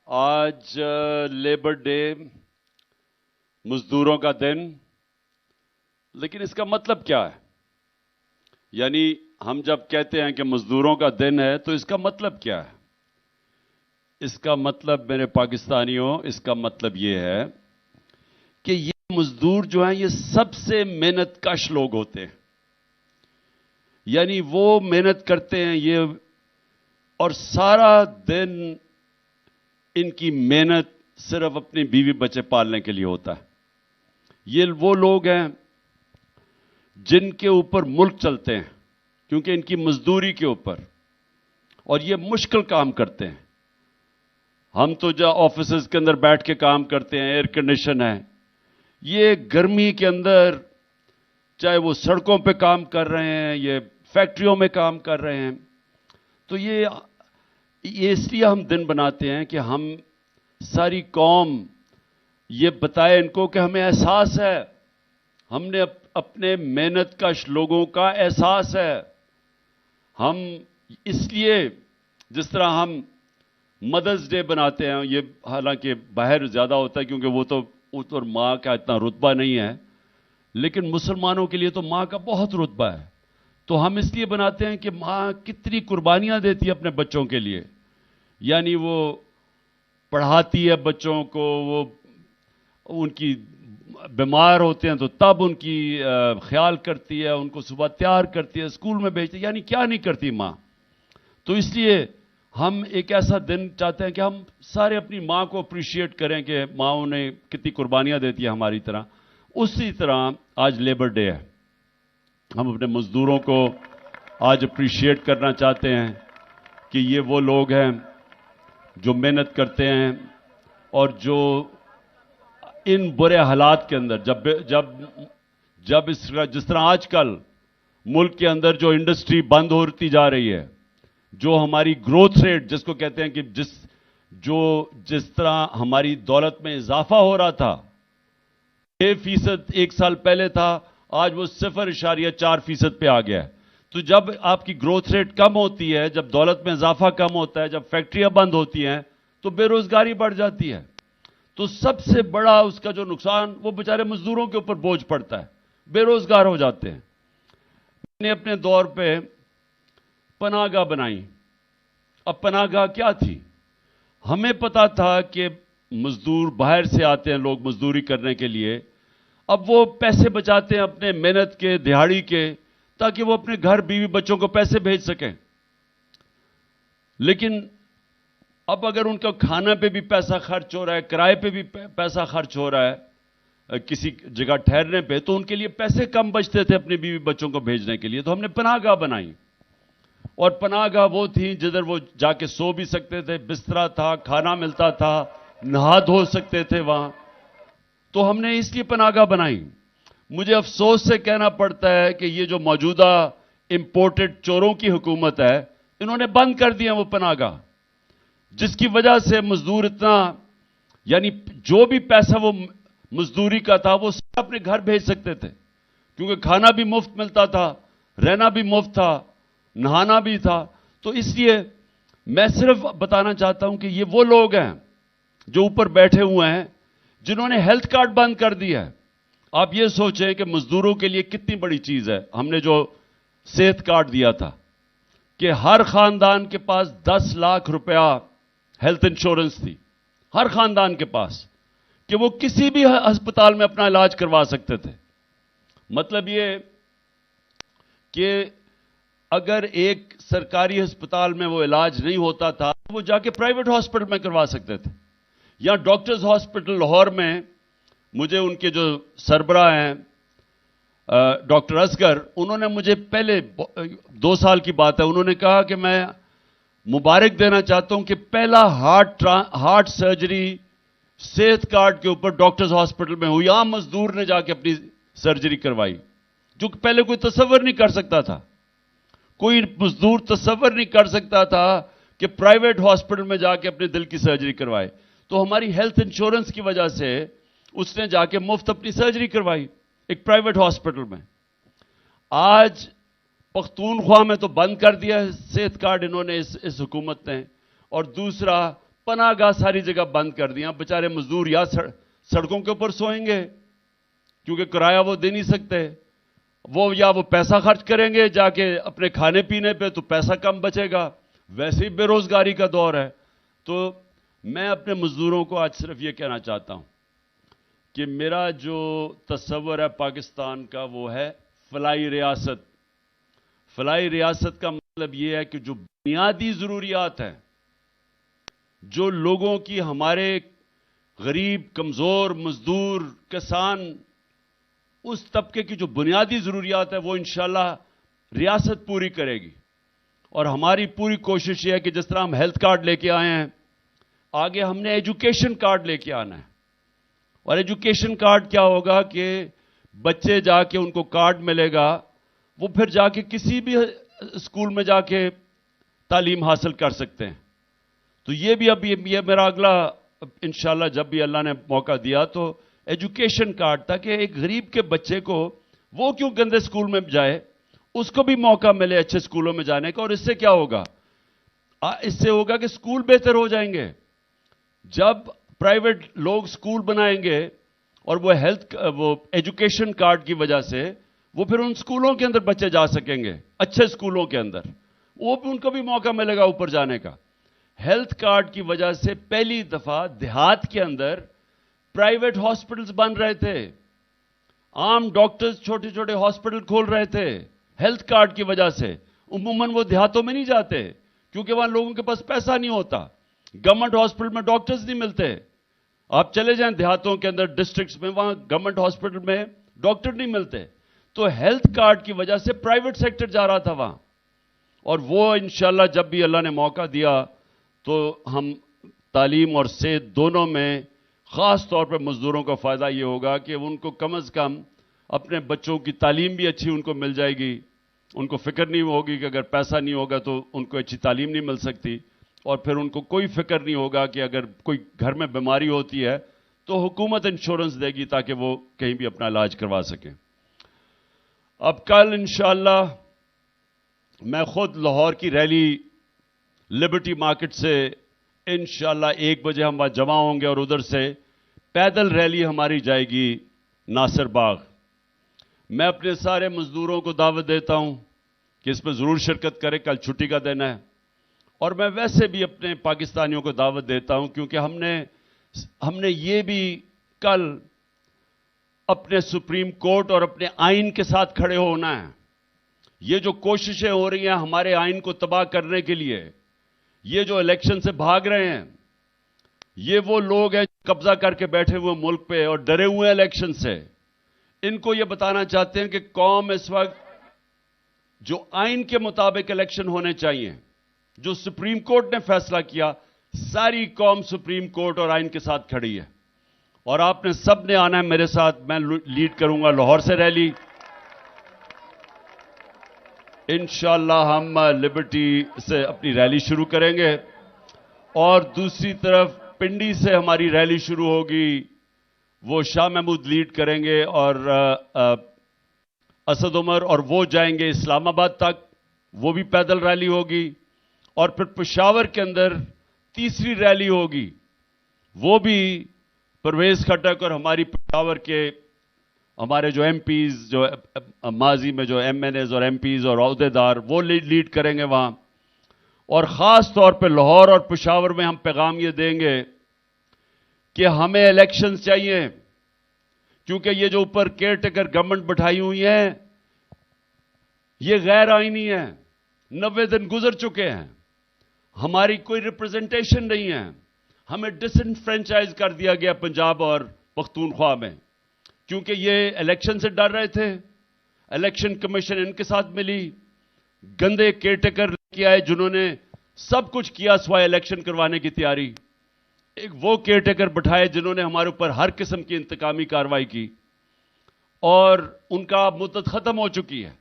آج labour day, مزدوروں کا دن، لیکن اس کا مطلب کیا ہے؟ یعنی ہم جب کہتے ہیں کہ مزدوروں کا دن ہے تو اس کا مطلب کیا ہے؟ اس کا مطلب میرے پاکستانیوں، اس کا مطلب یہ ہے کہ یہ مزدور جو ہیں یہ سب سے محنت کش لوگ ہوتے ہیں. یعنی وہ محنت کرتے ہیں یہ، اور سارا دن ان کی محنت صرف اپنی بیوی بچے پالنے کے لیے ہوتا ہے. یہ وہ لوگ ہیں جن کے اوپر ملک چلتے ہیں کیونکہ ان کی مزدوری کے اوپر، اور یہ مشکل کام کرتے ہیں. ہم تو جہاں آفیسز کے اندر بیٹھ کے کام کرتے ہیں، ایئر کنڈیشن ہے، یہ گرمی کے اندر چاہے وہ سڑکوں پہ کام کر رہے ہیں، یہ فیکٹریوں میں کام کر رہے ہیں. تو یہ اس لیے ہم دن بناتے ہیں کہ ہم ساری قوم یہ بتائے ان کو کہ ہمیں احساس ہے، ہم نے اپنے محنت کش لوگوں کا احساس ہے. ہم اس لیے جس طرح ہم مدرس ڈے بناتے ہیں، یہ حالانکہ باہر زیادہ ہوتا ہے کیونکہ وہ تو اور ماں کا اتنا رتبہ نہیں ہے، لیکن مسلمانوں کے لیے تو ماں کا بہت رتبہ ہے. تو ہم اس لیے بناتے ہیں کہ ماں کتنی قربانیاں دیتی ہے اپنے بچوں کے لیے. یعنی وہ پڑھاتی ہے بچوں کو، وہ ان کی بیمار ہوتے ہیں تو تب ان کی خیال کرتی ہے، ان کو صبح تیار کرتی ہے، اسکول میں بھیجتی ہے. یعنی کیا نہیں کرتی ماں. تو اس لیے ہم ایک ایسا دن چاہتے ہیں کہ ہم سارے اپنی ماں کو اپریشیٹ کریں کہ ماں نے کتنی قربانیاں دیتی ہے ہماری طرح. اسی طرح آج لیبر ڈے ہے، ہم اپنے مزدوروں کو آج اپریشیٹ کرنا چاہتے ہیں کہ یہ وہ لوگ ہیں جو محنت کرتے ہیں اور جو ان برے حالات کے اندر جب جس طرح آج کل ملک کے اندر جو انڈسٹری بند ہوتی جا رہی ہے، جو ہماری گروتھ ریٹ جس کو کہتے ہیں کہ جس طرح ہماری دولت میں اضافہ ہو رہا تھا، 6% ایک سال پہلے تھا، آج وہ 0.4% پہ آ گیا ہے. تو جب آپ کی گروتھ ریٹ کم ہوتی ہے، جب دولت میں اضافہ کم ہوتا ہے، جب فیکٹریاں بند ہوتی ہیں تو بے روزگاری بڑھ جاتی ہے. تو سب سے بڑا اس کا جو نقصان وہ بیچارے مزدوروں کے اوپر بوجھ پڑتا ہے، بے روزگار ہو جاتے ہیں. میں نے اپنے دور پہ پناہ گاہ بنائی. اب پناہ گاہ کیا تھی؟ ہمیں پتا تھا کہ مزدور باہر سے آتے ہیں لوگ مزدوری کرنے کے لیے، اب وہ پیسے بچاتے ہیں اپنے محنت کے، دہاڑی کے، تاکہ وہ اپنے گھر بیوی بچوں کو پیسے بھیج سکیں. لیکن اب اگر ان کا کھانا پہ بھی پیسہ خرچ ہو رہا ہے، کرائے پہ بھی پیسہ خرچ ہو رہا ہے، کسی جگہ ٹھہرنے پہ، تو ان کے لیے پیسے کم بچتے تھے اپنی بیوی بچوں کو بھیجنے کے لیے. تو ہم نے پناہ گاہ بنائی، اور پناہ گاہ وہ تھی جدھر وہ جا کے سو بھی سکتے تھے، بسترا تھا، کھانا ملتا تھا، نہا دھو سکتے تھے وہاں. تو ہم نے اس لیے پناہ گاہ بنائی. مجھے افسوس سے کہنا پڑتا ہے کہ یہ جو موجودہ امپورٹڈ چوروں کی حکومت ہے، انہوں نے بند کر دیا وہ پناہ گاہ، جس کی وجہ سے مزدور اتنا، یعنی جو بھی پیسہ وہ مزدوری کا تھا وہ سب اپنے گھر بھیج سکتے تھے، کیونکہ کھانا بھی مفت ملتا تھا، رہنا بھی مفت تھا، نہانا بھی تھا. تو اس لیے میں صرف بتانا چاہتا ہوں کہ یہ وہ لوگ ہیں جو اوپر بیٹھے ہوئے ہیں جنہوں نے ہیلتھ کارڈ بند کر دیا ہے. آپ یہ سوچیں کہ مزدوروں کے لیے کتنی بڑی چیز ہے. ہم نے جو صحت کارڈ دیا تھا کہ ہر خاندان کے پاس 10 لاکھ روپیہ ہیلتھ انشورنس تھی، ہر خاندان کے پاس، کہ وہ کسی بھی ہسپتال میں اپنا علاج کروا سکتے تھے. مطلب یہ کہ اگر ایک سرکاری ہسپتال میں وہ علاج نہیں ہوتا تھا، وہ جا کے پرائیویٹ ہاسپٹل میں کروا سکتے تھے. یا ڈاکٹرز ہاسپٹل لاہور میں مجھے ان کے جو سربراہ ہیں ڈاکٹر اصغر، انہوں نے مجھے پہلے 2 سال کی بات ہے، انہوں نے کہا کہ میں مبارک دینا چاہتا ہوں کہ پہلا ہارٹ سرجری صحت کارڈ کے اوپر ڈاکٹرز ہاسپٹل میں ہوئی. عام مزدور نے جا کے اپنی سرجری کروائی، جو کہ پہلے کوئی تصور نہیں کر سکتا تھا. کوئی مزدور تصور نہیں کر سکتا تھا کہ پرائیویٹ ہاسپٹل میں جا کے اپنے دل کی سرجری کروائے. تو ہماری ہیلتھ انشورنس کی وجہ سے اس نے جا کے مفت اپنی سرجری کروائی ایک پرائیویٹ ہاسپٹل میں. آج پختونخوا میں تو بند کر دیا ہے صحت کارڈ انہوں نے، اس حکومت نے. اور دوسرا پناہ گاہ ساری جگہ بند کر دیا. بیچارے مزدور یا سڑکوں کے اوپر سوئیں گے کیونکہ کرایہ وہ دے نہیں سکتے, یا وہ پیسہ خرچ کریں گے جا کے اپنے کھانے پینے پہ, تو پیسہ کم بچے گا. ویسے ہی بے روزگاری کا دور ہے. تو میں اپنے مزدوروں کو آج صرف یہ کہنا چاہتا ہوں کہ میرا جو تصور ہے پاکستان کا وہ ہے فلاحی ریاست. فلاحی ریاست کا مطلب یہ ہے کہ جو بنیادی ضروریات ہیں, جو لوگوں کی, ہمارے غریب, کمزور, مزدور, کسان, اس طبقے کی جو بنیادی ضروریات ہے وہ انشاءاللہ ریاست پوری کرے گی. اور ہماری پوری کوشش یہ ہے کہ جس طرح ہم ہیلتھ کارڈ لے کے آئے ہیں, آگے ہم نے ایجوکیشن کارڈ لے کے آنا ہے. اور ایجوکیشن کارڈ کیا ہوگا کہ بچے جا کے ان کو کارڈ ملے گا, وہ پھر جا کے کسی بھی اسکول میں جا کے تعلیم حاصل کر سکتے ہیں. تو یہ بھی اب یہ میرا اگلا انشاءاللہ جب بھی اللہ نے موقع دیا تو ایجوکیشن کارڈ, تاکہ ایک غریب کے بچے کو, وہ کیوں گندے اسکول میں جائے, اس کو بھی موقع ملے اچھے اسکولوں میں جانے کا. اور اس سے کیا ہوگا؟ اس سے ہوگا کہ اسکول بہتر ہو جائیں گے. جب پرائیویٹ لوگ اسکول بنائیں گے اور وہ ایجوکیشن کارڈ کی وجہ سے وہ پھر ان اسکولوں کے اندر بچے جا سکیں گے, اچھے اسکولوں کے اندر, وہ بھی ان کو بھی موقع ملے گا اوپر جانے کا. ہیلتھ کارڈ کی وجہ سے پہلی دفعہ دیہات کے اندر پرائیویٹ ہاسپٹلز بن رہے تھے, عام ڈاکٹرز چھوٹے چھوٹے ہاسپٹل کھول رہے تھے ہیلتھ کارڈ کی وجہ سے. عموماً وہ دیہاتوں میں نہیں جاتے کیونکہ وہاں لوگوں کے پاس پیسہ نہیں ہوتا, گورنمنٹ ہاسپٹل میں ڈاکٹرز نہیں ملتے. آپ چلے جائیں دیہاتوں کے اندر, ڈسٹرکٹس میں, وہاں گورنمنٹ ہاسپٹل میں ڈاکٹر نہیں ملتے. تو ہیلتھ کارڈ کی وجہ سے پرائیویٹ سیکٹر جا رہا تھا وہاں. اور وہ انشاءاللہ جب بھی اللہ نے موقع دیا تو ہم تعلیم اور صحت دونوں میں, خاص طور پہ مزدوروں کا فائدہ یہ ہوگا کہ ان کو کم از کم اپنے بچوں کی تعلیم بھی اچھی ان کو مل جائے گی. ان کو فکر نہیں ہوگی کہ اگر پیسہ نہیں ہوگا تو ان کو اچھی تعلیم نہیں مل سکتی. اور پھر ان کو کوئی فکر نہیں ہوگا کہ اگر کوئی گھر میں بیماری ہوتی ہے تو حکومت انشورنس دے گی تاکہ وہ کہیں بھی اپنا علاج کروا سکیں. اب کل انشاءاللہ میں خود لاہور کی ریلی لبرٹی مارکیٹ سے انشاءاللہ 1 بجے ہم وہاں جمع ہوں گے, اور ادھر سے پیدل ریلی ہماری جائے گی ناصر باغ. میں اپنے سارے مزدوروں کو دعوت دیتا ہوں کہ اس میں ضرور شرکت کریں, کل چھٹی کا دن ہے. اور میں ویسے بھی اپنے پاکستانیوں کو دعوت دیتا ہوں کیونکہ ہم نے یہ بھی کل اپنے سپریم کورٹ اور اپنے آئین کے ساتھ کھڑے ہونا ہے. یہ جو کوششیں ہو رہی ہیں ہمارے آئین کو تباہ کرنے کے لیے, یہ جو الیکشن سے بھاگ رہے ہیں, یہ وہ لوگ ہیں قبضہ کر کے بیٹھے ہوئے ملک پہ اور ڈرے ہوئے ہیں الیکشن سے. ان کو یہ بتانا چاہتے ہیں کہ قوم اس وقت جو آئین کے مطابق الیکشن ہونے چاہیے, جو سپریم کورٹ نے فیصلہ کیا, ساری قوم سپریم کورٹ اور آئین کے ساتھ کھڑی ہے. اور آپ نے سب نے آنا ہے میرے ساتھ. میں لیڈ کروں گا لاہور سے ریلی. انشاءاللہ ہم لبرٹی سے اپنی ریلی شروع کریں گے اور دوسری طرف پنڈی سے ہماری ریلی شروع ہوگی, وہ شاہ محمود لیڈ کریں گے اور اسد عمر, اور وہ جائیں گے اسلام آباد تک, وہ بھی پیدل ریلی ہوگی. اور پھر پشاور کے اندر تیسری ریلی ہوگی, وہ بھی پرویز خٹک اور ہماری پشاور کے ہمارے جو ایم پیز, جو ماضی میں جو ایم این ایز اور ایم پیز اور عہدیدار, وہ لیڈ کریں گے وہاں. اور خاص طور پہ لاہور اور پشاور میں ہم پیغام یہ دیں گے کہ ہمیں الیکشنز چاہیے, کیونکہ یہ جو اوپر کیئر ٹیکر گورنمنٹ بٹھائی ہوئی ہیں یہ غیر آئینی ہے. 90 دن گزر چکے ہیں, ہماری کوئی ریپرزنٹیشن نہیں ہے. ہمیں ڈس انفرینچائز کر دیا گیا پنجاب اور پختونخوا میں, کیونکہ یہ الیکشن سے ڈر رہے تھے. الیکشن کمیشن ان کے ساتھ ملی, گندے کیئر ٹیکر لے کے آئے جنہوں نے سب کچھ کیا سوائے الیکشن کروانے کی تیاری. ایک وہ کیئر ٹیکر بٹھائے جنہوں نے ہمارے اوپر ہر قسم کی انتقامی کارروائی کی, اور ان کا مدت ختم ہو چکی ہے.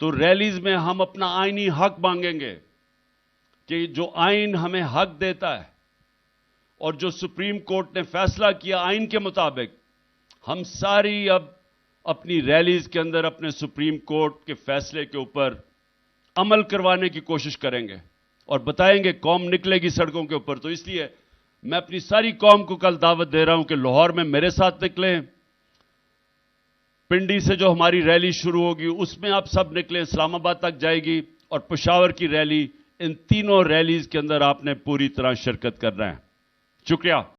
تو ریلیز میں ہم اپنا آئینی حق مانگیں گے کہ جو آئین ہمیں حق دیتا ہے اور جو سپریم کورٹ نے فیصلہ کیا آئین کے مطابق, ہم ساری اب اپنی ریلیز کے اندر اپنے سپریم کورٹ کے فیصلے کے اوپر عمل کروانے کی کوشش کریں گے اور بتائیں گے قوم نکلے گی سڑکوں کے اوپر. تو اس لیے میں اپنی ساری قوم کو کل دعوت دے رہا ہوں کہ لاہور میں میرے ساتھ نکلیں، پنڈی سے جو ہماری ریلی شروع ہوگی اس میں آپ سب نکلیں، اسلام آباد تک جائے گی، اور پشاور کی ریلی، ان تینوں ریلیز کے اندر آپ نے پوری طرح شرکت کرنا ہے۔ شکریہ۔